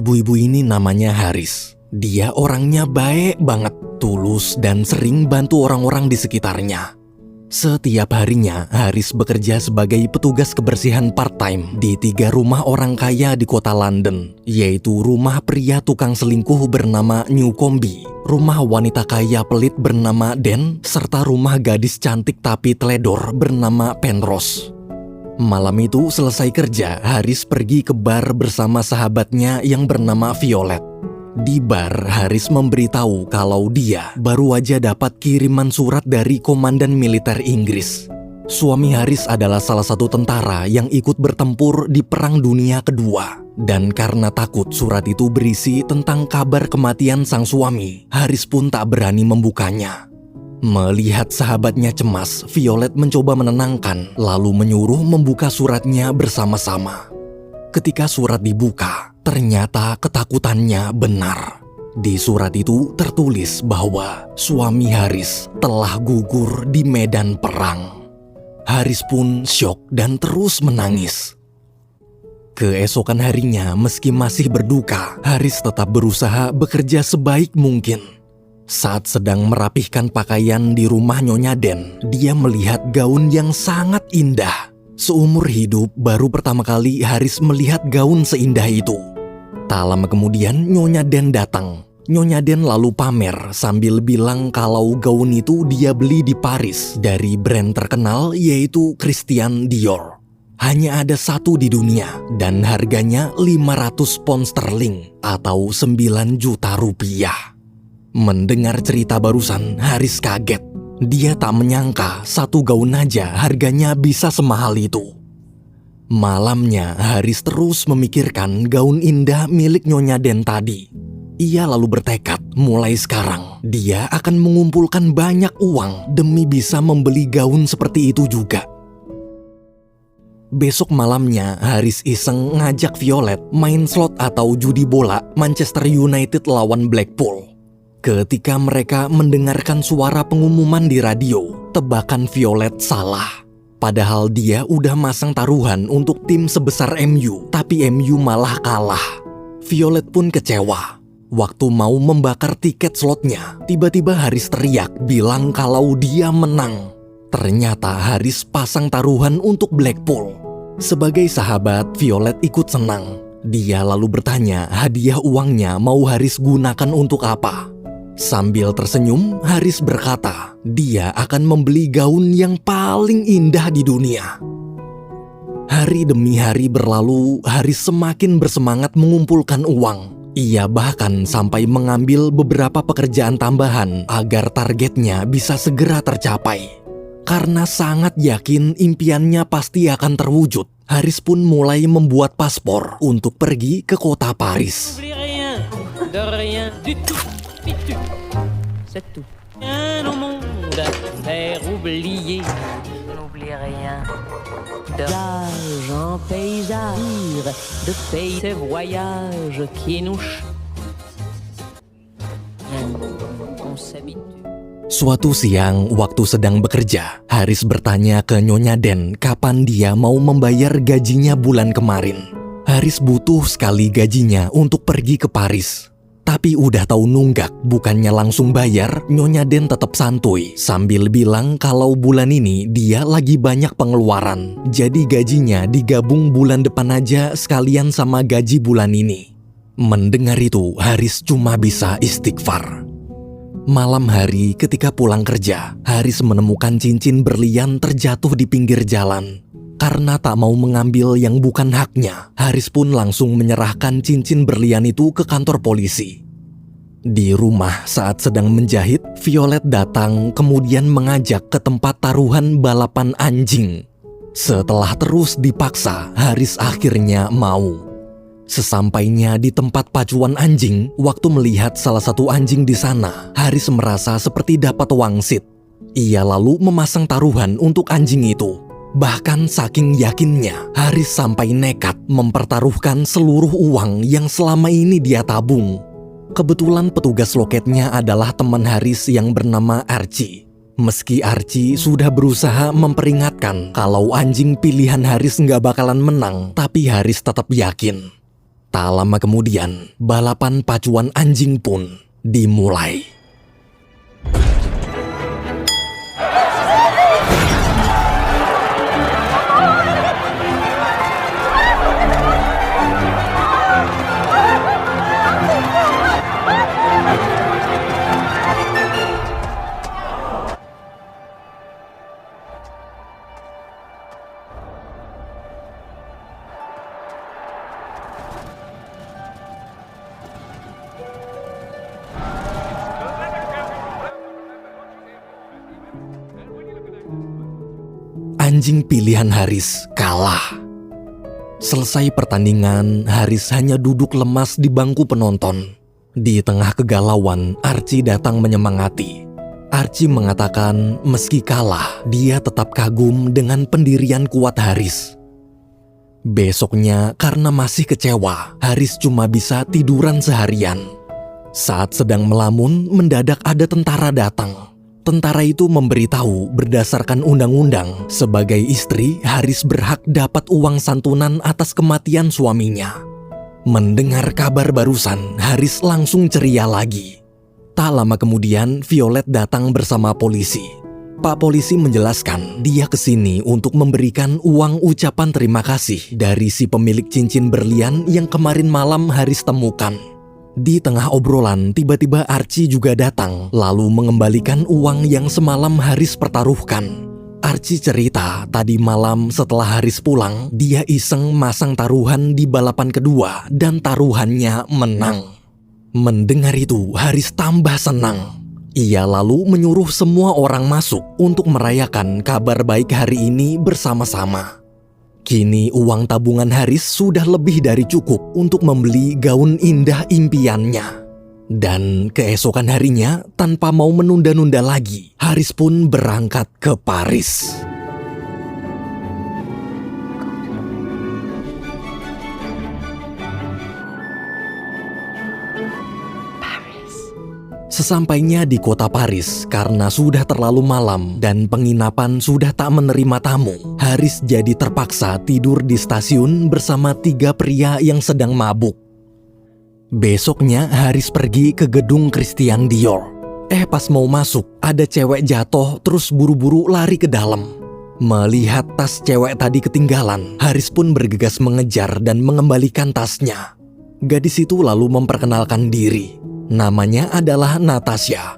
Ibu-ibu ini namanya Haris. Dia orangnya baik banget, tulus, dan sering bantu orang-orang di sekitarnya. Setiap harinya, Haris bekerja sebagai petugas kebersihan part-time di 3 rumah orang kaya di kota London, yaitu rumah pria tukang selingkuh bernama Newcombe, rumah wanita kaya pelit bernama Dan, serta rumah gadis cantik tapi teledor bernama Penrose. Malam itu selesai kerja, Haris pergi ke bar bersama sahabatnya yang bernama Violet. Di bar, Haris memberitahu kalau dia baru aja dapat kiriman surat dari komandan militer Inggris. Suami Haris adalah salah satu tentara yang ikut bertempur di Perang Dunia Kedua. Dan karena takut surat itu berisi tentang kabar kematian sang suami, Haris pun tak berani membukanya. Melihat sahabatnya cemas, Violet mencoba menenangkan, lalu menyuruh membuka suratnya bersama-sama. Ketika surat dibuka, ternyata ketakutannya benar. Di surat itu tertulis bahwa suami Haris telah gugur di medan perang. Haris pun syok dan terus menangis. Keesokan harinya, meski masih berduka, Haris tetap berusaha bekerja sebaik mungkin. Saat sedang merapihkan pakaian di rumah Nyonya Den, dia melihat gaun yang sangat indah. Seumur hidup, baru pertama kali Haris melihat gaun seindah itu. Tak lama kemudian, Nyonya Den datang. Nyonya Den lalu pamer sambil bilang kalau gaun itu dia beli di Paris dari brand terkenal yaitu Christian Dior. Hanya ada satu di dunia dan harganya 500 pound sterling atau 9 juta rupiah. Mendengar cerita barusan, Haris kaget. Dia tak menyangka satu gaun aja harganya bisa semahal itu. Malamnya, Haris terus memikirkan gaun indah milik Nyonya Den tadi. Ia lalu bertekad, mulai sekarang dia akan mengumpulkan banyak uang demi bisa membeli gaun seperti itu juga. Besok malamnya, Haris iseng ngajak Violet main slot atau judi bola Manchester United lawan Blackpool. Ketika mereka mendengarkan suara pengumuman di radio, tebakan Violet salah. Padahal dia udah masang taruhan untuk tim sebesar MU, tapi MU malah kalah. Violet pun kecewa. Waktu mau membakar tiket slotnya, tiba-tiba Haris teriak bilang kalau dia menang. Ternyata Haris pasang taruhan untuk Blackpool. Sebagai sahabat, Violet ikut senang. Dia lalu bertanya hadiah uangnya mau Haris gunakan untuk apa. Sambil tersenyum, Haris berkata, dia akan membeli gaun yang paling indah di dunia. Hari demi hari berlalu, Haris semakin bersemangat mengumpulkan uang. Ia bahkan sampai mengambil beberapa pekerjaan tambahan agar targetnya bisa segera tercapai. Karena sangat yakin impiannya pasti akan terwujud, Haris pun mulai membuat paspor untuk pergi ke kota Paris. C'est tout. Rien au monde à faire oublier. N'oublie rien. D'âge en paysage, de pays et voyages qui nous on s'habitue. Suatu siang, waktu sedang bekerja, Haris bertanya ke Nyonya Den kapan dia mau membayar gajinya bulan kemarin. Haris butuh sekali gajinya untuk pergi ke Paris. Tapi udah tahu nunggak, bukannya langsung bayar, Nyonya Den tetap santuy sambil bilang kalau bulan ini dia lagi banyak pengeluaran. Jadi gajinya digabung bulan depan aja sekalian sama gaji bulan ini. Mendengar itu, Haris cuma bisa istighfar. Malam hari ketika pulang kerja, Haris menemukan cincin berlian terjatuh di pinggir jalan. Karena tak mau mengambil yang bukan haknya, Haris pun langsung menyerahkan cincin berlian itu ke kantor polisi. Di rumah saat sedang menjahit, Violet datang kemudian mengajak ke tempat taruhan balapan anjing. Setelah terus dipaksa, Haris akhirnya mau. Sesampainya di tempat pacuan anjing, waktu melihat salah satu anjing di sana, Haris merasa seperti dapat wangsit. Ia lalu memasang taruhan untuk anjing itu. Bahkan saking yakinnya, Haris sampai nekat mempertaruhkan seluruh uang yang selama ini dia tabung. Kebetulan petugas loketnya adalah teman Haris yang bernama Archie. Meski Archie sudah berusaha memperingatkan kalau anjing pilihan Haris nggak bakalan menang, tapi Haris tetap yakin. Tak lama kemudian, balapan pacuan anjing pun dimulai. Anjing pilihan Haris kalah. Selesai pertandingan, Haris hanya duduk lemas di bangku penonton. Di tengah kegalauan, Archie datang menyemangati. Archie mengatakan meski kalah, dia tetap kagum dengan pendirian kuat Haris. Besoknya, karena masih kecewa, Haris cuma bisa tiduran seharian. Saat sedang melamun, mendadak ada tentara datang. Tentara itu memberitahu berdasarkan undang-undang, sebagai istri, Haris berhak dapat uang santunan atas kematian suaminya. Mendengar kabar barusan, Haris langsung ceria lagi. Tak lama kemudian, Violet datang bersama polisi. Pak polisi menjelaskan dia kesini untuk memberikan uang ucapan terima kasih dari si pemilik cincin berlian yang kemarin malam Haris temukan. Di tengah obrolan, tiba-tiba Archie juga datang, lalu mengembalikan uang yang semalam Haris pertaruhkan. Archie cerita, tadi malam setelah Haris pulang, dia iseng masang taruhan di balapan kedua dan taruhannya menang. Mendengar itu, Haris tambah senang. Ia lalu menyuruh semua orang masuk untuk merayakan kabar baik hari ini bersama-sama. Kini uang tabungan Haris sudah lebih dari cukup untuk membeli gaun indah impiannya. Dan keesokan harinya, tanpa mau menunda-nunda lagi, Haris pun berangkat ke Paris. Sesampainya di kota Paris, karena sudah terlalu malam dan penginapan sudah tak menerima tamu, Haris jadi terpaksa tidur di stasiun bersama 3 pria yang sedang mabuk. Besoknya Haris pergi ke gedung Christian Dior. Pas mau masuk, ada cewek jatuh terus buru-buru lari ke dalam. Melihat tas cewek tadi ketinggalan, Haris pun bergegas mengejar dan mengembalikan tasnya. Gadis itu lalu memperkenalkan diri. Namanya adalah Natasha.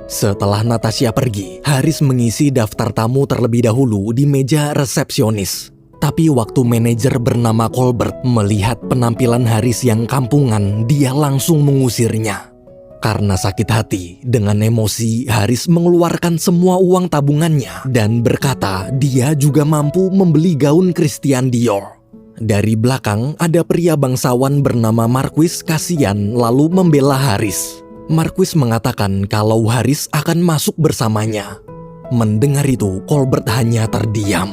Setelah Natasha pergi, Haris mengisi daftar tamu terlebih dahulu di meja resepsionis. Tapi waktu manajer bernama Colbert melihat penampilan Haris yang kampungan, dia langsung mengusirnya. Karena sakit hati, dengan emosi Haris mengeluarkan semua uang tabungannya dan berkata dia juga mampu membeli gaun Christian Dior. Dari belakang ada pria bangsawan bernama Marquis kasihan lalu membela Haris. Marquis mengatakan kalau Haris akan masuk bersamanya. Mendengar itu, Colbert hanya terdiam.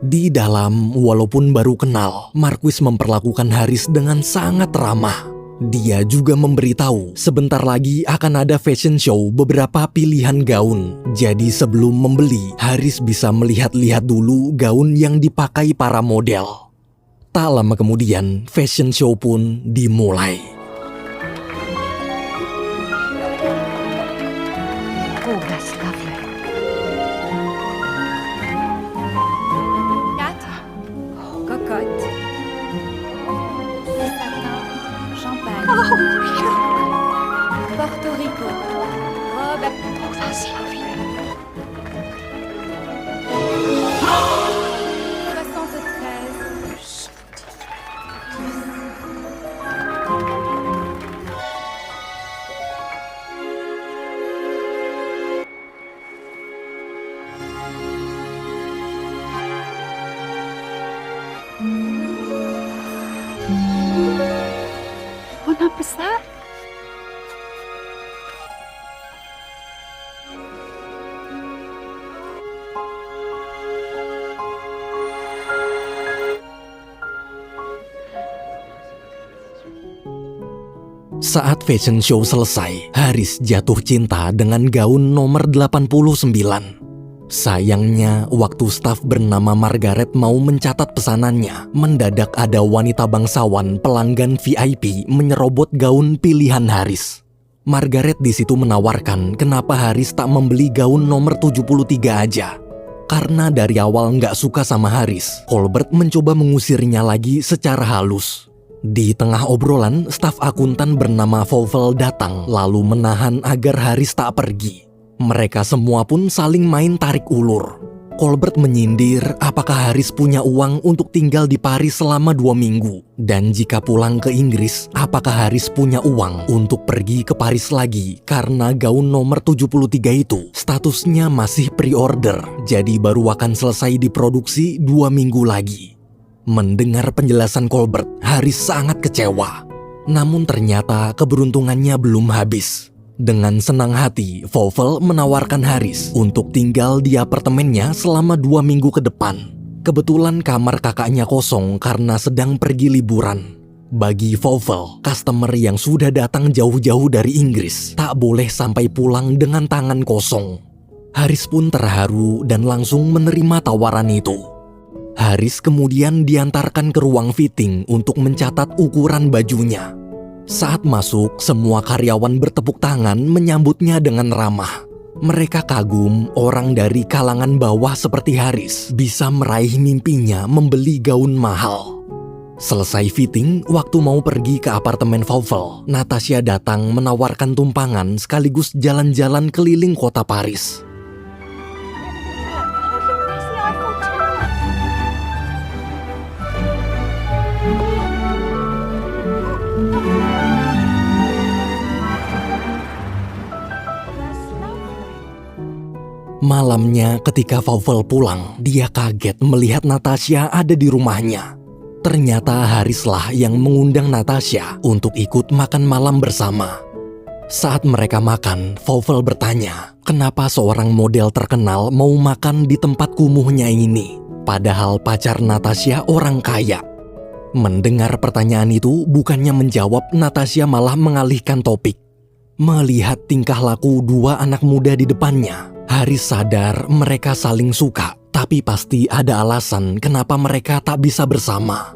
Di dalam, walaupun baru kenal, Marquis memperlakukan Haris dengan sangat ramah. Dia juga memberitahu sebentar lagi akan ada fashion show beberapa pilihan gaun. Jadi sebelum membeli, Haris bisa melihat-lihat dulu gaun yang dipakai para model. Tak lama kemudian, fashion show pun dimulai. Oh, that's lovely. 4. Cocotte. Satin. Champagne. Porto Rico. Robe. Oh, that's lovely. 73. Kenapa ça? Saat fashion show selesai, Haris jatuh cinta dengan gaun nomor 89. Sayangnya, waktu staf bernama Margaret mau mencatat pesanannya, mendadak ada wanita bangsawan pelanggan VIP menyerobot gaun pilihan Haris. Margaret di situ menawarkan kenapa Haris tak membeli gaun nomor 73 aja. Karena dari awal nggak suka sama Haris, Colbert mencoba mengusirnya lagi secara halus. Di tengah obrolan, staf akuntan bernama Fauvel datang lalu menahan agar Haris tak pergi. Mereka semua pun saling main tarik ulur. Colbert menyindir apakah Haris punya uang untuk tinggal di Paris selama 2 minggu. Dan jika pulang ke Inggris, apakah Haris punya uang untuk pergi ke Paris lagi karena gaun nomor 73 itu statusnya masih pre-order, jadi baru akan selesai diproduksi 2 minggu lagi. Mendengar penjelasan Colbert, Haris sangat kecewa. Namun ternyata keberuntungannya belum habis. Dengan senang hati, Fauvel menawarkan Haris untuk tinggal di apartemennya selama 2 minggu ke depan. Kebetulan kamar kakaknya kosong karena sedang pergi liburan. Bagi Fauvel, customer yang sudah datang jauh-jauh dari Inggris tak boleh sampai pulang dengan tangan kosong. Haris pun terharu dan langsung menerima tawaran itu. Haris kemudian diantarkan ke ruang fitting untuk mencatat ukuran bajunya. Saat masuk, semua karyawan bertepuk tangan menyambutnya dengan ramah. Mereka kagum orang dari kalangan bawah seperti Haris bisa meraih mimpinya membeli gaun mahal. Selesai fitting, waktu mau pergi ke apartemen Fauvel, Natasha datang menawarkan tumpangan sekaligus jalan-jalan keliling kota Paris. Malamnya ketika Fauvel pulang, dia kaget melihat Natasha ada di rumahnya. Ternyata Harislah yang mengundang Natasha untuk ikut makan malam bersama. Saat mereka makan, Fauvel bertanya, kenapa seorang model terkenal mau makan di tempat kumuhnya ini, padahal pacar Natasha orang kaya. Mendengar pertanyaan itu, bukannya menjawab, Natasha malah mengalihkan topik. Melihat tingkah laku 2 anak muda di depannya, Haris sadar mereka saling suka, tapi pasti ada alasan kenapa mereka tak bisa bersama.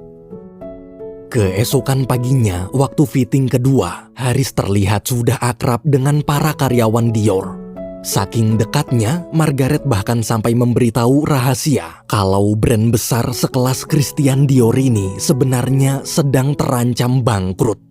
Keesokan paginya, waktu fitting kedua, Haris terlihat sudah akrab dengan para karyawan Dior. Saking dekatnya, Margaret bahkan sampai memberitahu rahasia kalau brand besar sekelas Christian Dior ini sebenarnya sedang terancam bangkrut.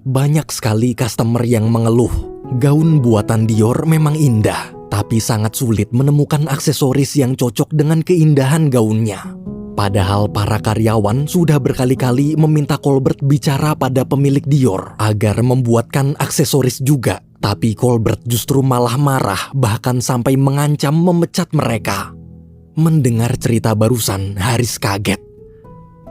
Banyak sekali customer yang mengeluh, gaun buatan Dior memang indah, tapi sangat sulit menemukan aksesoris yang cocok dengan keindahan gaunnya. Padahal para karyawan sudah berkali-kali meminta Colbert bicara pada pemilik Dior agar membuatkan aksesoris juga. Tapi Colbert justru malah marah, bahkan sampai mengancam memecat mereka. Mendengar cerita barusan, Haris kaget.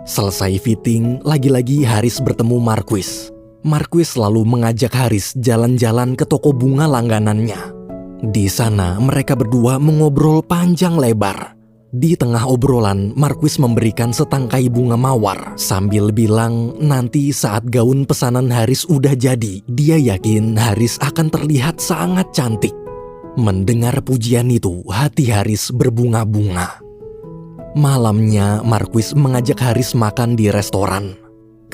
Selesai fitting, lagi-lagi Haris bertemu Marquis. Marquis lalu mengajak Haris jalan-jalan ke toko bunga langganannya. Di sana mereka berdua mengobrol panjang lebar. Di tengah obrolan, Marquis memberikan setangkai bunga mawar sambil bilang nanti saat gaun pesanan Haris udah jadi, dia yakin Haris akan terlihat sangat cantik. Mendengar pujian itu, hati Haris berbunga-bunga. Malamnya, Marquis mengajak Haris makan di restoran.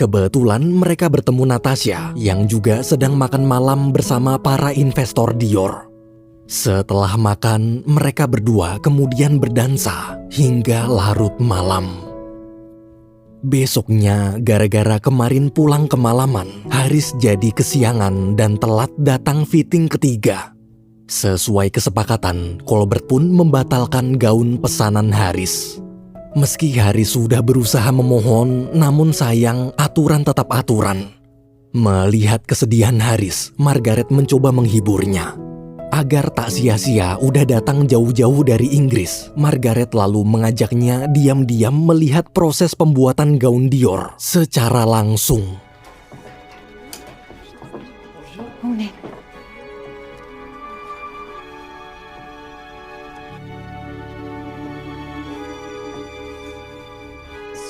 Kebetulan mereka bertemu Natasha yang juga sedang makan malam bersama para investor Dior. Setelah makan, mereka berdua kemudian berdansa hingga larut malam. Besoknya, gara-gara kemarin pulang kemalaman, Haris jadi kesiangan dan telat datang fitting ketiga. Sesuai kesepakatan, Colbert pun membatalkan gaun pesanan Haris. Meski Haris sudah berusaha memohon, namun sayang aturan tetap aturan. Melihat kesedihan Haris, Margaret mencoba menghiburnya. Agar tak sia-sia udah datang jauh-jauh dari Inggris, Margaret lalu mengajaknya diam-diam melihat proses pembuatan gaun Dior secara langsung.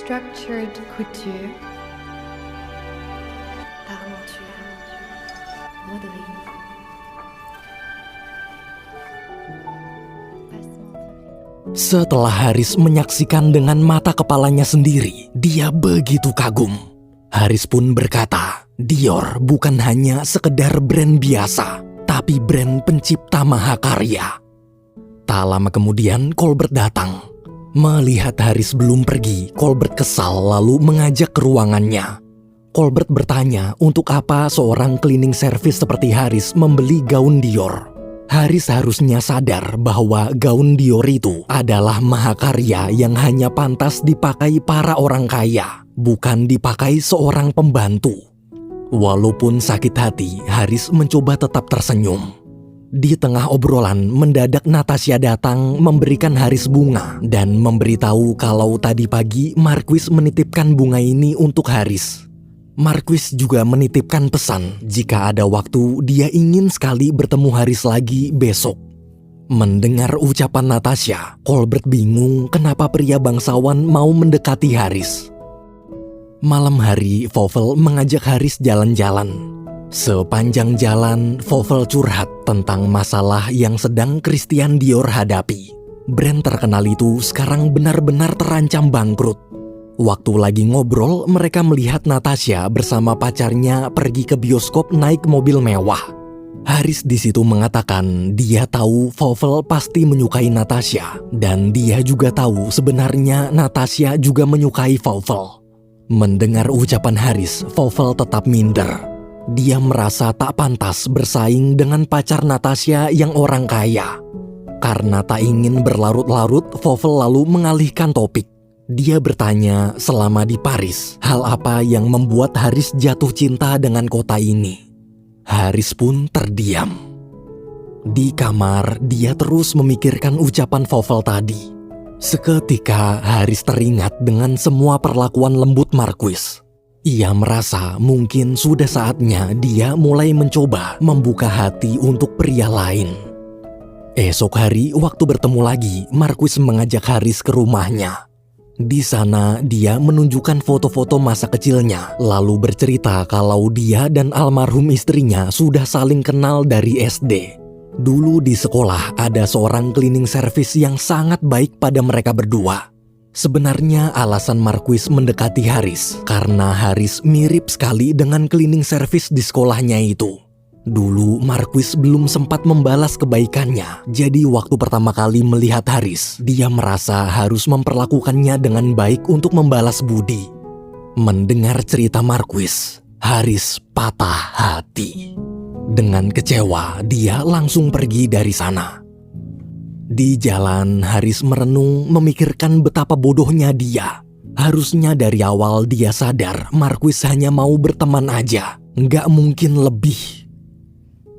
Structured couture, parmenture, broderie. Setelah Haris menyaksikan dengan mata kepalanya sendiri, dia begitu kagum. Haris pun berkata, Dior bukan hanya sekedar brand biasa, tapi brand pencipta mahakarya. Tak lama kemudian Colbert datang. Melihat Haris belum pergi, Colbert kesal lalu mengajak ke ruangannya. Colbert bertanya untuk apa seorang cleaning service seperti Haris membeli gaun Dior. Haris harusnya sadar bahwa gaun Dior itu adalah mahakarya yang hanya pantas dipakai para orang kaya, bukan dipakai seorang pembantu. Walaupun sakit hati, Haris mencoba tetap tersenyum. Di tengah obrolan, mendadak Natasha datang memberikan Haris bunga dan memberitahu kalau tadi pagi Marquis menitipkan bunga ini untuk Haris. Marquis juga menitipkan pesan jika ada waktu dia ingin sekali bertemu Haris lagi besok. Mendengar ucapan Natasha, Colbert bingung kenapa pria bangsawan mau mendekati Haris. Malam hari, Fauvel mengajak Haris jalan-jalan. Sepanjang jalan, Fauvel curhat tentang masalah yang sedang Christian Dior hadapi. Brand terkenal itu sekarang benar-benar terancam bangkrut. Waktu lagi ngobrol, mereka melihat Natasha bersama pacarnya pergi ke bioskop naik mobil mewah. Haris di situ mengatakan dia tahu Fauvel pasti menyukai Natasha dan dia juga tahu sebenarnya Natasha juga menyukai Fauvel. Mendengar ucapan Haris, Fauvel tetap minder. Dia merasa tak pantas bersaing dengan pacar Natasha yang orang kaya. Karena tak ingin berlarut-larut, Fauvel lalu mengalihkan topik. Dia bertanya selama di Paris, hal apa yang membuat Haris jatuh cinta dengan kota ini. Haris pun terdiam. Di kamar, dia terus memikirkan ucapan Fauvel tadi. Seketika Haris teringat dengan semua perlakuan lembut Marquis. Ia merasa mungkin sudah saatnya dia mulai mencoba membuka hati untuk pria lain. Esok hari waktu bertemu lagi, Marquis mengajak Haris ke rumahnya. Di sana dia menunjukkan foto-foto masa kecilnya, lalu bercerita kalau dia dan almarhum istrinya sudah saling kenal dari SD. Dulu di sekolah ada seorang cleaning service yang sangat baik pada mereka berdua. Sebenarnya alasan Marquis mendekati Haris karena Haris mirip sekali dengan cleaning service di sekolahnya itu. Dulu Marquis belum sempat membalas kebaikannya, jadi waktu pertama kali melihat Haris, dia merasa harus memperlakukannya dengan baik untuk membalas budi. Mendengar cerita Marquis, Haris patah hati. Dengan kecewa, dia langsung pergi dari sana. Di jalan, Haris merenung memikirkan betapa bodohnya dia. Harusnya dari awal dia sadar Marquis hanya mau berteman aja, nggak mungkin lebih.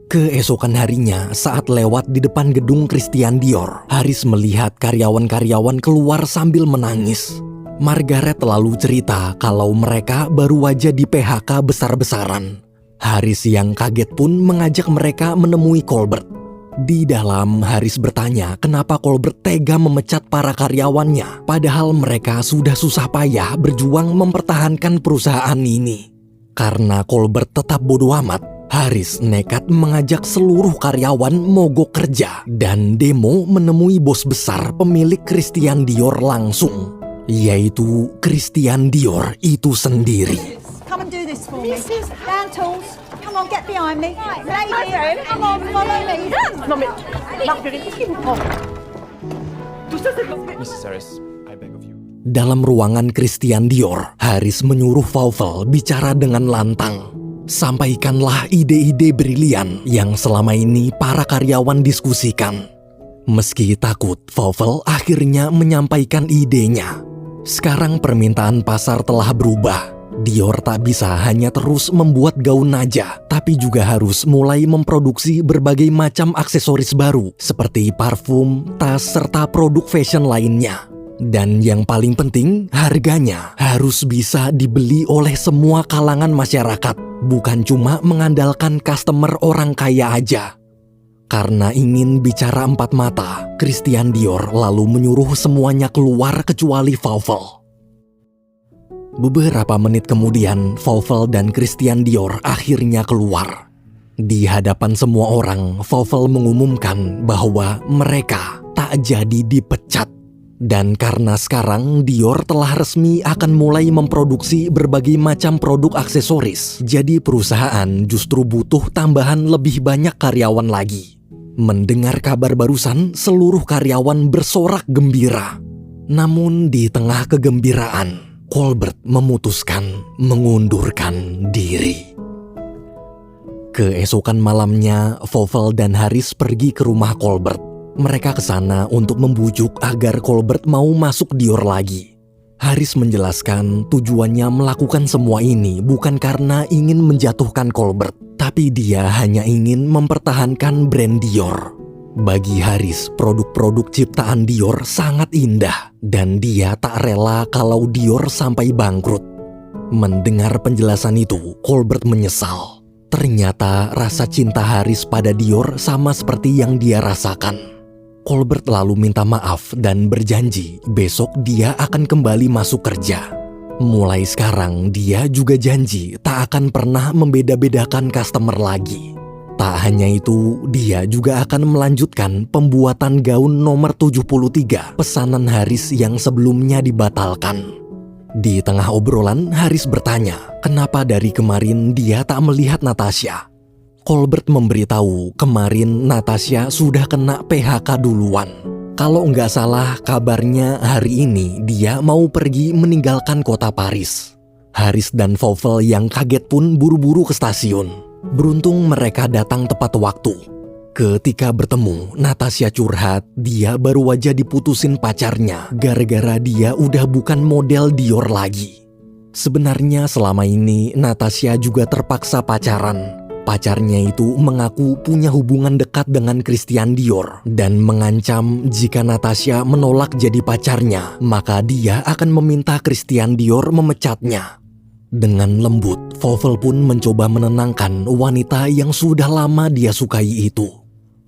Keesokan harinya, saat lewat di depan gedung Christian Dior, Haris melihat karyawan-karyawan keluar sambil menangis. Margaret lalu cerita kalau mereka baru aja di PHK besar-besaran. Haris yang kaget pun mengajak mereka menemui Colbert. Di dalam, Haris bertanya kenapa Colbert tega memecat para karyawannya, padahal mereka sudah susah payah berjuang mempertahankan perusahaan ini. Karena Colbert tetap bodoh amat, Haris nekat mengajak seluruh karyawan mogok kerja dan demo menemui bos besar pemilik Christian Dior langsung, yaitu Christian Dior itu sendiri. Come and do this for me. Down tools. Come on, get behind me. Lady, come on, follow me. Non mais, Marguerite, qu'est-ce qui vous prend? Tout ça, c'est... Mrs. Harris, I beg of you. Dalam ruangan Christian Dior, Haris menyuruh Fauvel bicara dengan lantang. Sampaikanlah ide-ide brilian yang selama ini para karyawan diskusikan. Meski takut, Fauvel akhirnya menyampaikan idenya. Sekarang permintaan pasar telah berubah. Dior tak bisa hanya terus membuat gaun aja, tapi juga harus mulai memproduksi berbagai macam aksesoris baru seperti parfum, tas, serta produk fashion lainnya. Dan yang paling penting, harganya harus bisa dibeli oleh semua kalangan masyarakat, bukan cuma mengandalkan customer orang kaya aja. Karena ingin bicara empat mata, Christian Dior lalu menyuruh semuanya keluar kecuali Fauvel. Beberapa menit kemudian, Fauvel dan Christian Dior akhirnya keluar. Di hadapan semua orang, Fauvel mengumumkan bahwa mereka tak jadi dipecat. Dan karena sekarang Dior telah resmi akan mulai memproduksi berbagai macam produk aksesoris, jadi perusahaan justru butuh tambahan lebih banyak karyawan lagi. Mendengar kabar barusan, seluruh karyawan bersorak gembira. Namun di tengah kegembiraan, Colbert memutuskan mengundurkan diri. Keesokan malamnya, Fauvel dan Harris pergi ke rumah Colbert. Mereka ke sana untuk membujuk agar Colbert mau masuk Dior lagi. Harris menjelaskan tujuannya melakukan semua ini bukan karena ingin menjatuhkan Colbert, tapi dia hanya ingin mempertahankan brand Dior. Bagi Harris, produk-produk ciptaan Dior sangat indah dan dia tak rela kalau Dior sampai bangkrut. Mendengar penjelasan itu, Colbert menyesal. Ternyata rasa cinta Harris pada Dior sama seperti yang dia rasakan. Colbert lalu minta maaf dan berjanji besok dia akan kembali masuk kerja. Mulai sekarang dia juga janji tak akan pernah membeda-bedakan customer lagi. Tak hanya itu, dia juga akan melanjutkan pembuatan gaun nomor 73 pesanan Harris yang sebelumnya dibatalkan. Di tengah obrolan, Harris bertanya, kenapa dari kemarin dia tak melihat Natasha? Colbert memberitahu kemarin Natasha sudah kena PHK duluan. Kalau nggak salah kabarnya hari ini dia mau pergi meninggalkan kota Paris. Harris dan Fauvel yang kaget pun buru-buru ke stasiun. Beruntung mereka datang tepat waktu. Ketika bertemu, Natasha curhat dia baru aja diputusin pacarnya gara-gara dia udah bukan model Dior lagi. Sebenarnya selama ini Natasha juga terpaksa pacaran. Pacarnya itu mengaku punya hubungan dekat dengan Christian Dior dan mengancam jika Natasha menolak jadi pacarnya, maka dia akan meminta Christian Dior memecatnya. Dengan lembut, Fauvel pun mencoba menenangkan wanita yang sudah lama dia sukai itu.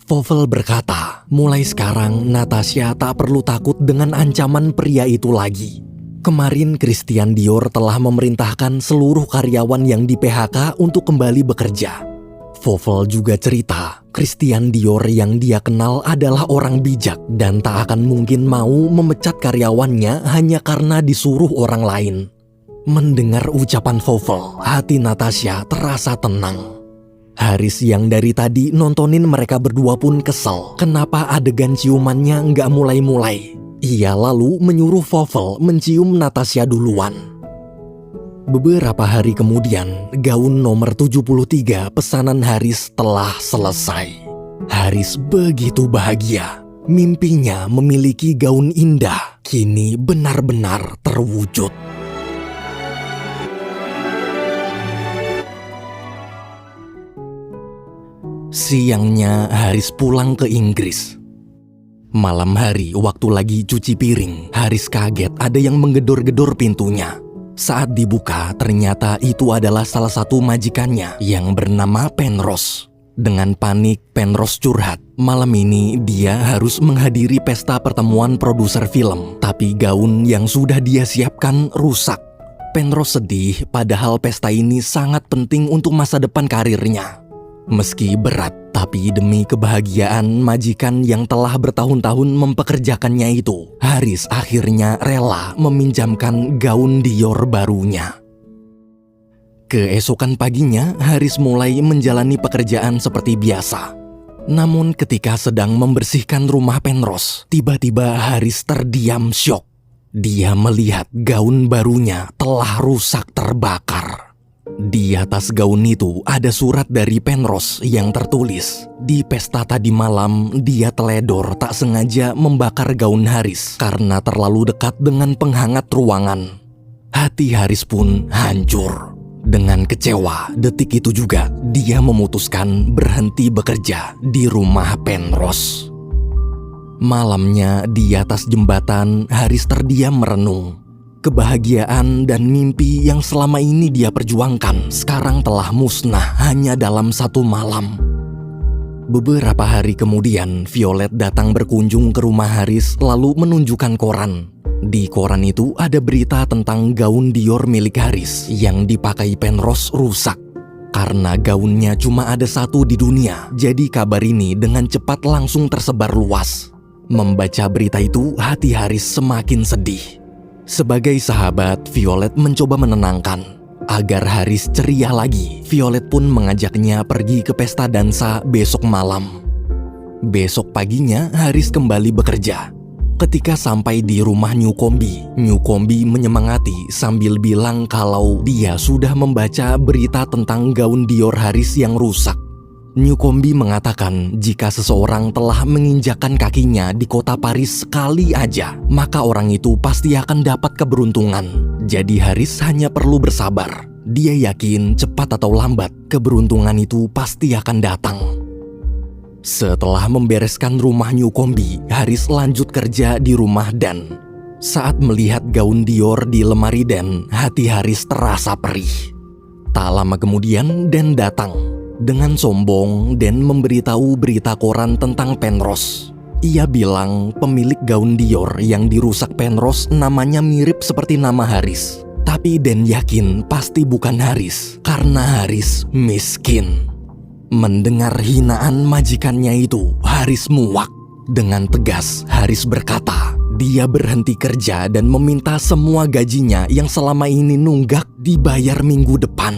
Fauvel berkata, mulai sekarang Natasha tak perlu takut dengan ancaman pria itu lagi. Kemarin Christian Dior telah memerintahkan seluruh karyawan yang di PHK untuk kembali bekerja. Fauvel juga cerita, Christian Dior yang dia kenal adalah orang bijak dan tak akan mungkin mau memecat karyawannya hanya karena disuruh orang lain. Mendengar ucapan Fauvel, hati Natasha terasa tenang. Harris yang dari tadi nontonin mereka berdua pun kesel kenapa adegan ciumannya nggak mulai-mulai. Ia lalu menyuruh Fauvel mencium Natasha duluan. Beberapa hari kemudian, gaun nomor 73 pesanan Harris telah selesai. Harris begitu bahagia. Mimpinya memiliki gaun indah kini benar-benar terwujud. Siangnya Harris pulang ke Inggris. Malam hari waktu lagi cuci piring, Harris kaget ada yang menggedor-gedor pintunya. Saat dibuka, ternyata itu adalah salah satu majikannya yang bernama Penrose. Dengan panik, Penrose curhat. Malam ini dia harus menghadiri pesta pertemuan produser film, tapi gaun yang sudah dia siapkan rusak. Penrose sedih, padahal pesta ini sangat penting untuk masa depan karirnya. Meski berat, tapi demi kebahagiaan majikan yang telah bertahun-tahun mempekerjakannya itu, Harris akhirnya rela meminjamkan gaun Dior barunya. Keesokan paginya, Harris mulai menjalani pekerjaan seperti biasa. Namun ketika sedang membersihkan rumah Penrose, tiba-tiba Harris terdiam syok. Dia melihat gaun barunya telah rusak terbakar. Di atas gaun itu ada surat dari Penrose yang tertulis, di pesta tadi malam dia teledor tak sengaja membakar gaun Harris karena terlalu dekat dengan penghangat ruangan. Hati Harris pun hancur. Dengan kecewa, detik itu juga dia memutuskan berhenti bekerja di rumah Penrose. Malamnya di atas jembatan, Harris terdiam merenung. Kebahagiaan dan mimpi yang selama ini dia perjuangkan sekarang telah musnah hanya dalam satu malam. Beberapa hari kemudian, Violet datang berkunjung ke rumah Harris lalu menunjukkan koran. Di koran itu ada berita tentang gaun Dior milik Harris yang dipakai Penrose rusak. Karena gaunnya cuma ada satu di dunia, jadi kabar ini dengan cepat langsung tersebar luas. Membaca berita itu, hati Haris semakin sedih. Sebagai sahabat, Violet mencoba menenangkan. Agar Haris ceria lagi, Violet pun mengajaknya pergi ke pesta dansa besok malam. Besok paginya, Haris kembali bekerja. Ketika sampai di rumah Newcombe menyemangati sambil bilang kalau dia sudah membaca berita tentang gaun Dior Haris yang rusak. Newcombe mengatakan jika seseorang telah menginjakkan kakinya di kota Paris sekali aja, maka orang itu pasti akan dapat keberuntungan. Jadi Haris hanya perlu bersabar. Dia yakin cepat atau lambat, keberuntungan itu pasti akan datang. Setelah membereskan rumah Newcombe, Haris lanjut kerja di rumah Dan. Saat melihat gaun Dior di lemari Dan, hati Haris terasa perih. Tak lama kemudian Dan datang. Dengan sombong, Dan memberitahu berita koran tentang Penrose. Ia bilang pemilik gaun Dior yang dirusak Penrose namanya mirip seperti nama Haris. Tapi Dan yakin pasti bukan Haris, karena Haris miskin. Mendengar hinaan majikannya itu, Haris muak. Dengan tegas, Haris berkata, dia berhenti kerja dan meminta semua gajinya yang selama ini nunggak dibayar minggu depan.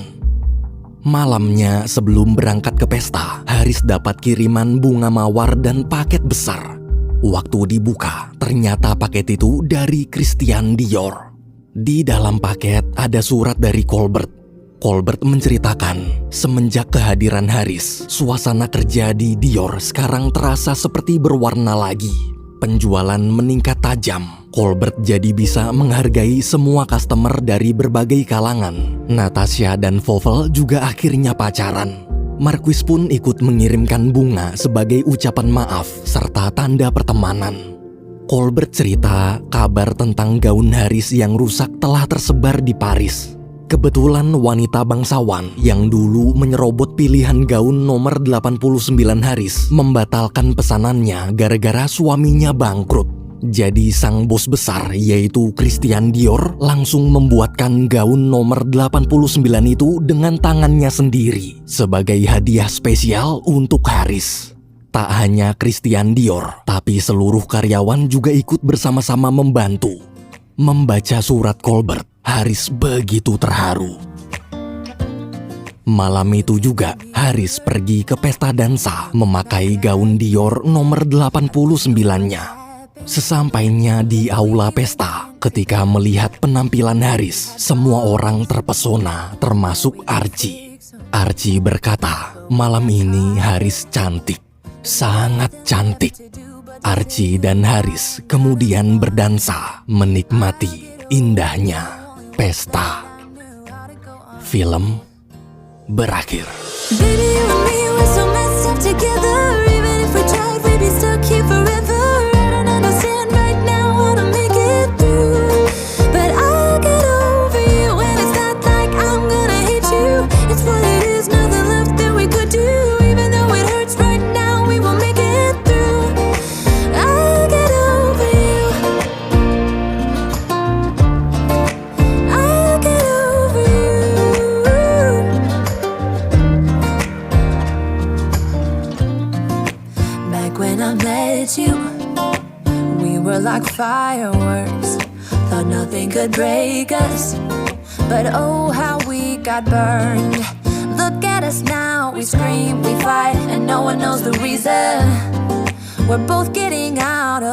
Malamnya sebelum berangkat ke pesta, Haris dapat kiriman bunga mawar dan paket besar. Waktu dibuka, ternyata paket itu dari Christian Dior. Di dalam paket ada surat dari Colbert. Colbert menceritakan, semenjak kehadiran Haris, suasana kerja di Dior sekarang terasa seperti berwarna lagi. Penjualan meningkat tajam. Colbert jadi bisa menghargai semua customer dari berbagai kalangan. Natasha dan Fauvel juga akhirnya pacaran. Marquis pun ikut mengirimkan bunga sebagai ucapan maaf serta tanda pertemanan. Colbert cerita kabar tentang gaun Haris yang rusak telah tersebar di Paris. Kebetulan wanita bangsawan yang dulu menyerobot pilihan gaun nomor 89 Haris membatalkan pesanannya gara-gara suaminya bangkrut. Jadi sang bos besar yaitu Christian Dior langsung membuatkan gaun nomor 89 itu dengan tangannya sendiri sebagai hadiah spesial untuk Haris. Tak hanya Christian Dior, tapi seluruh karyawan juga ikut bersama-sama membantu. Membaca surat Colbert, Haris begitu terharu. Malam itu juga, Haris pergi ke pesta dansa memakai gaun Dior nomor 89-nya. Sesampainya di aula pesta, ketika melihat penampilan Haris, semua orang terpesona termasuk Archie. Archie berkata, malam ini Haris cantik, sangat cantik. Archie dan Haris kemudian berdansa menikmati indahnya pesta. Film berakhir. Baby, you and me, we're so messed up together. Even if we tried, we'd be stuck here forever. I don't understand right now how to make it through, but I'll get over you, and it's not like I'm gonna hate you. It's what it is, nothing left that we could do. Even though it hurts right now, we will make it through. I'll get over you. I'll get over you. Back when I met you, we were like fireworks. Thought nothing could break us, but oh how we got burned. Look at us now, we scream, we fight, and no one knows the reason. We're both getting out